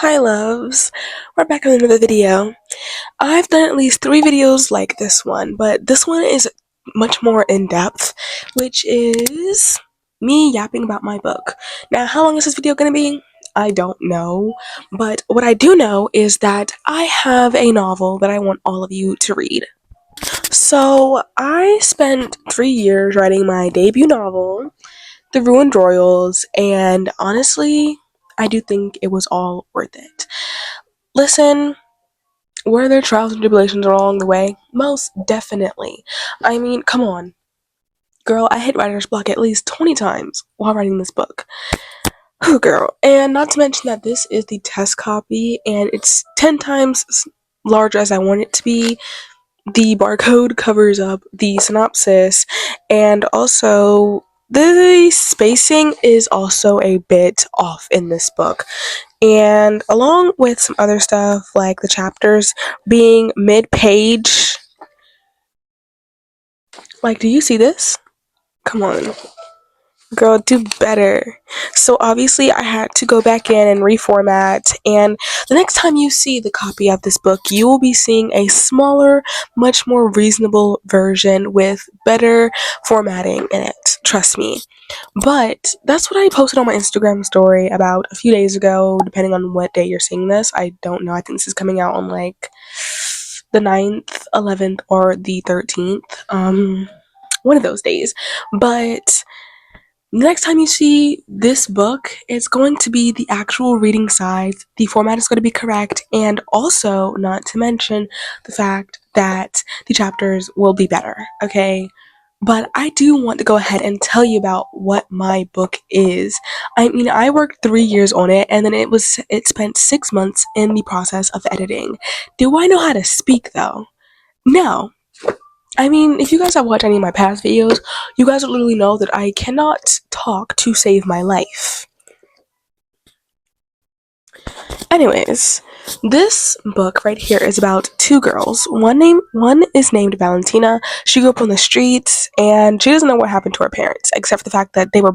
Hi loves, we're back with another video. I've done at least 3 videos like this one, but this one is much more in-depth, which is me yapping about my book. Now, how long is this video gonna be? I don't know, but what I do know is that I have a novel that I want all of you to read. So, I spent 3 years writing my debut novel, The Ruined Royals, and honestly, I do think it was all worth it. Listen, were there trials and tribulations along the way? Most definitely. I mean, come on. Girl, I hit writer's block at least 20 times while writing this book. Whew, girl. And not to mention that this is the test copy, and it's 10 times larger as I want it to be. The barcode covers up the synopsis, and also the spacing is also a bit off in this book. And along with some other stuff like the chapters being mid-page, like, do you see this? Come on, girl, do better. So obviously I had to go back in and reformat, and the next time you see the copy of this book, you will be seeing a smaller, much more reasonable version with better formatting in it, trust me. But that's what I posted on my Instagram story about a few days ago, depending on what day you're seeing this. I don't know. I think this is coming out on like the 9th, 11th, or the 13th. One of those days. But next time you see this book, it's going to be the actual reading size. The format is going to be correct, and also, not to mention the fact that the chapters will be better, okay? But I do want to go ahead and tell you about what my book is. I mean, I worked 3 years on it, and then it spent 6 months in the process of editing. Do I know how to speak though? No. I mean, if you guys have watched any of my past videos, you guys will literally know that I cannot talk to save my life. Anyways, this book right here is about 2 girls. One is named Valentina. She grew up on the streets, and she doesn't know what happened to her parents, except for the fact that they were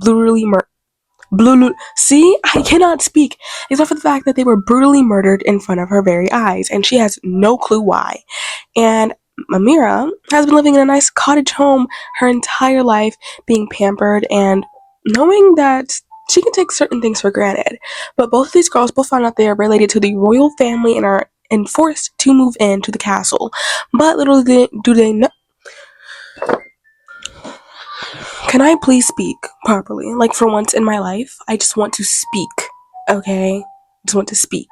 see, I cannot speak. Except for the fact that they were brutally murdered in front of her very eyes, and she has no clue why. And Amira has been living in a nice cottage home her entire life, being pampered and knowing that she can take certain things for granted. But both of these girls both found out they are related to the royal family and are forced to move into the castle. But little do they know. Can I please speak properly? Like, for once in my life, I just want to speak, okay? Just want to speak.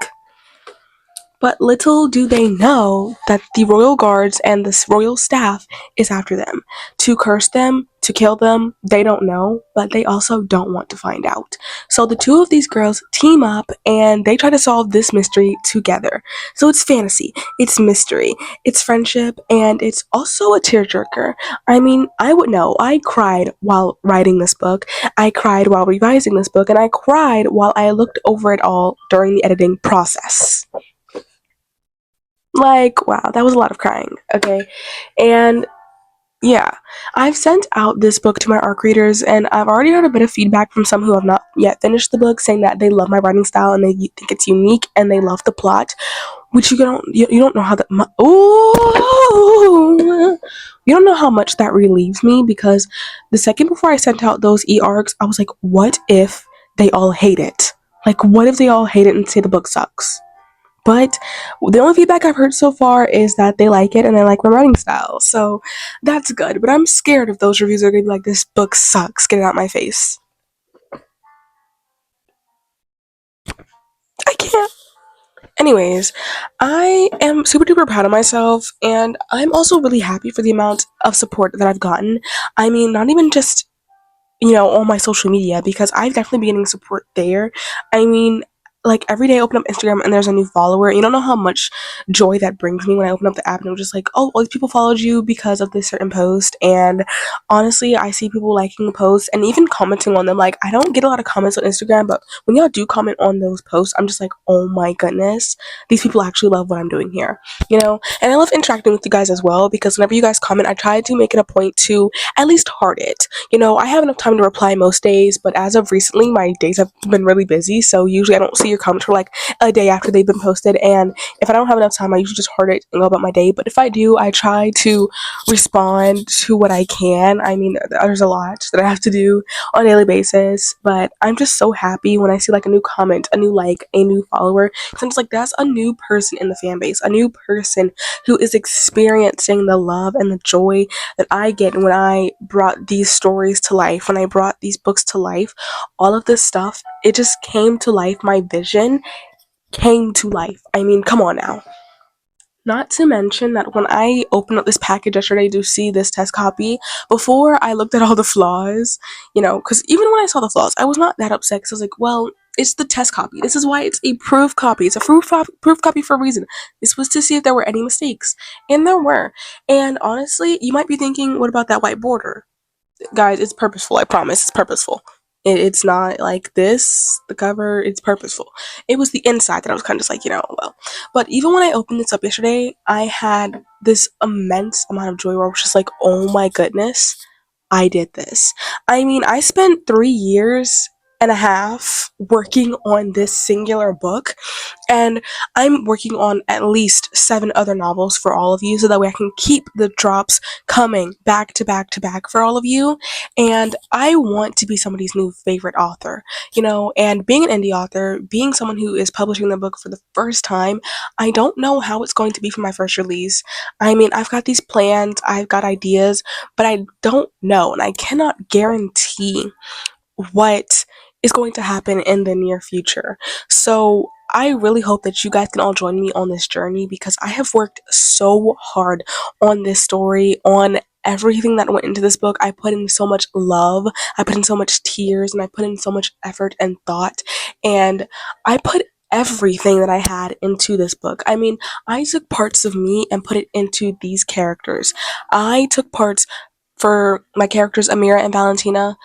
But little do they know that the royal guards and the royal staff is after them. To curse them, to kill them, they don't know, but they also don't want to find out. So the two of these girls team up and they try to solve this mystery together. So it's fantasy, it's mystery, it's friendship, and it's also a tearjerker. I mean, I would know. I cried while writing this book, I cried while revising this book, and I cried while I looked over it all during the editing process. Like, wow, that was a lot of crying, okay? And yeah, I've sent out this book to my ARC readers, and I've already heard a bit of feedback from some who have not yet finished the book, saying that they love my writing style and they think it's unique and they love the plot, which you don't know how that you don't know how much that relieves me, because the second before I sent out those e-arcs, I was like, what if they all hate it? Like, what if they all hate it and say the book sucks? But the only feedback I've heard so far is that they like it and they like my writing style. So that's good. But I'm scared if those reviews are going to be like, this book sucks, get it out my face. I can't. Anyways, I am super duper proud of myself, and I'm also really happy for the amount of support that I've gotten. I mean, not even just, on my social media, because I've definitely been getting support there. I mean, like, every day I open up Instagram and there's a new follower. You don't know how much joy that brings me when I open up the app and I'm just like, oh, all these people followed you because of this certain post. And honestly, I see people liking the posts and even commenting on them. Like, I don't get a lot of comments on Instagram, but when y'all do comment on those posts, I'm just like, oh my goodness, these people actually love what I'm doing here, And I love interacting with you guys as well, because whenever you guys comment, I try to make it a point to at least heart it. I have enough time to reply most days, but as of recently, my days have been really busy, so usually I don't see your comments for like a day after they've been posted, and if I don't have enough time, I usually just heart it and go about my day. But if I do, I try to respond to what I can. I mean, there's a lot that I have to do on a daily basis, but I'm just so happy when I see like a new comment, a new like, a new follower. Because I'm just like, that's a new person in the fan base, a new person who is experiencing the love and the joy that I get when I brought these stories to life, when I brought these books to life. All of this stuff, it just came to life. My vision came to life. I mean, come on now. Not to mention that when I opened up this package yesterday to see this test copy, before I looked at all the flaws, because even when I saw the flaws, I was not that upset because I was like, well, it's the test copy. This is why it's a proof copy. It's a proof copy for a reason. This was to see if there were any mistakes. And there were. And honestly, you might be thinking, what about that white border? Guys, it's purposeful. I promise, it's purposeful. It's not like this, the cover, it's purposeful. It was the inside that I was kind of just like, well. But even when I opened this up yesterday, I had this immense amount of joy where I was just like, oh my goodness, I did this. I mean, I spent 3 years and a half working on this singular book, and I'm working on at least 7 other novels for all of you, so that way I can keep the drops coming back to back to back for all of you. And I want to be somebody's new favorite author, and being an indie author, being someone who is publishing the book for the first time, I don't know how it's going to be for my first release. I mean, I've got these plans, I've got ideas, but I don't know, and I cannot guarantee what is going to happen in the near future. So I really hope that you guys can all join me on this journey, because I have worked so hard on this story, on everything that went into this book. I put in so much love, I put in so much tears, and I put in so much effort and thought, and I put everything that I had into this book. I mean, I took parts of me and put it into these characters. I took parts for my characters Amira and Valentina,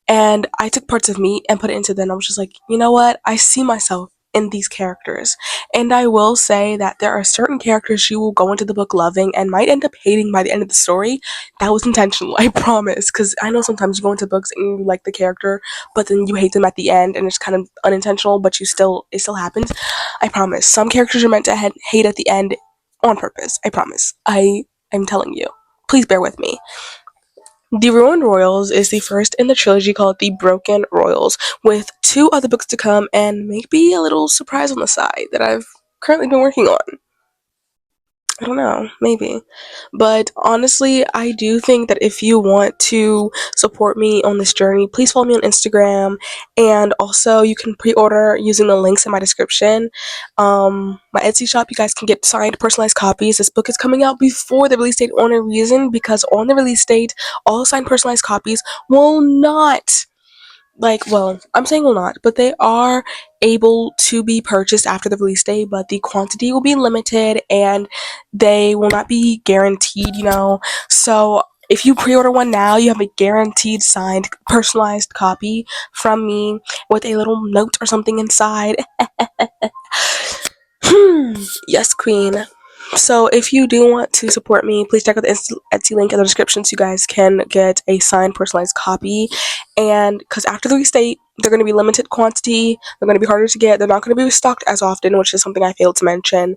and I took parts of me and put it into them. I was just like, you know what? I see myself in these characters. And I will say that there are certain characters you will go into the book loving and might end up hating by the end of the story. That was intentional, I promise. Because I know sometimes you go into books and you like the character, but then you hate them at the end, and it's kind of unintentional, but it still happens. I promise. Some characters are meant to hate at the end on purpose. I promise. I'm telling you. Please bear with me. The Ruined Royals is the first in the trilogy called The Broken Royals, with 2 other books to come and maybe a little surprise on the side that I've currently been working on. I don't know, maybe. But honestly, I do think that if you want to support me on this journey, please follow me on Instagram. And also, you can pre order using the links in my description. My Etsy shop, you guys can get signed, personalized copies. This book is coming out before the release date on a reason, because on the release date, all signed, personalized copies will not, well, I'm saying will not, but they are able to be purchased after the release date, but the quantity will be limited and they will not be guaranteed. So if you pre-order one now, you have a guaranteed signed personalized copy from me with a little note or something inside. Yes, queen. So if you do want to support me, please check out the Etsy link in the description so you guys can get a signed personalized copy. And because after the release date, they're going to be limited quantity, they're going to be harder to get, they're not going to be restocked as often, which is something I failed to mention.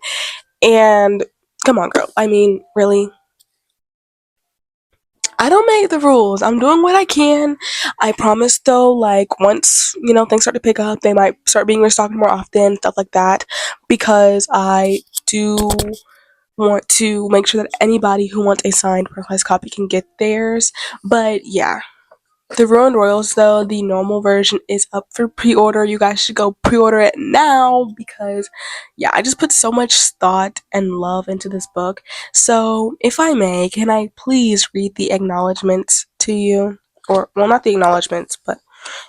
And come on, girl. I mean, really? I don't make the rules. I'm doing what I can. I promise though, like once, things start to pick up, they might start being restocked more often, stuff like that. Because I do want to make sure that anybody who wants a signed personalized copy can get theirs. But yeah, the Ruined Royals, though, the normal version is up for pre-order. You guys should go pre-order it now, because yeah, I just put so much thought and love into this book. So if I may, can I please read the acknowledgements to you? Or, well, not the acknowledgements, but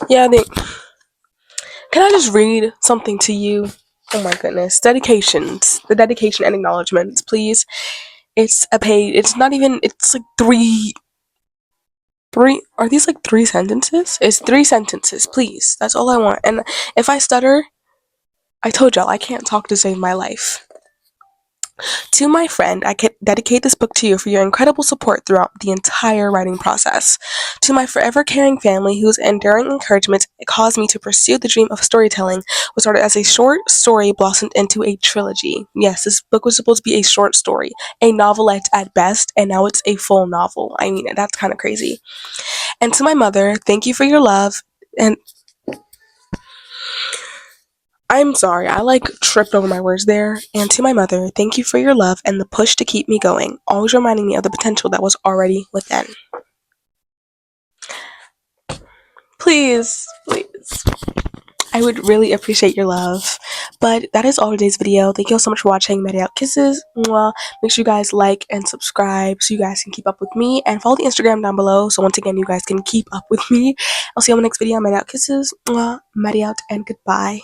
yeah, can I just read something to you? Oh my goodness. Dedications. The dedication and acknowledgements, please. It's a page. It's not even. It's like three. Are these like 3 sentences? It's 3 sentences, please. That's all I want. And if I stutter, I told y'all I can't talk to save my life. To my friend, I dedicate this book to you for your incredible support throughout the entire writing process. To my forever caring family, whose enduring encouragement caused me to pursue the dream of storytelling, which started as a short story blossomed into a trilogy. Yes, this book was supposed to be a short story, a novelette at best, and now it's a full novel. I mean, that's kind of crazy. And to my mother, thank you for your love. And I'm sorry, I like tripped over my words there. And to my mother, thank you for your love and the push to keep me going, always reminding me of the potential that was already within. Please, please. I would really appreciate your love. But that is all today's video. Thank you all so much for watching. Many out kisses. Mwah. Make sure you guys like and subscribe so you guys can keep up with me. And follow the Instagram down below so once again you guys can keep up with me. I'll see you on the next video. Many out kisses. Mwah. Many out and goodbye.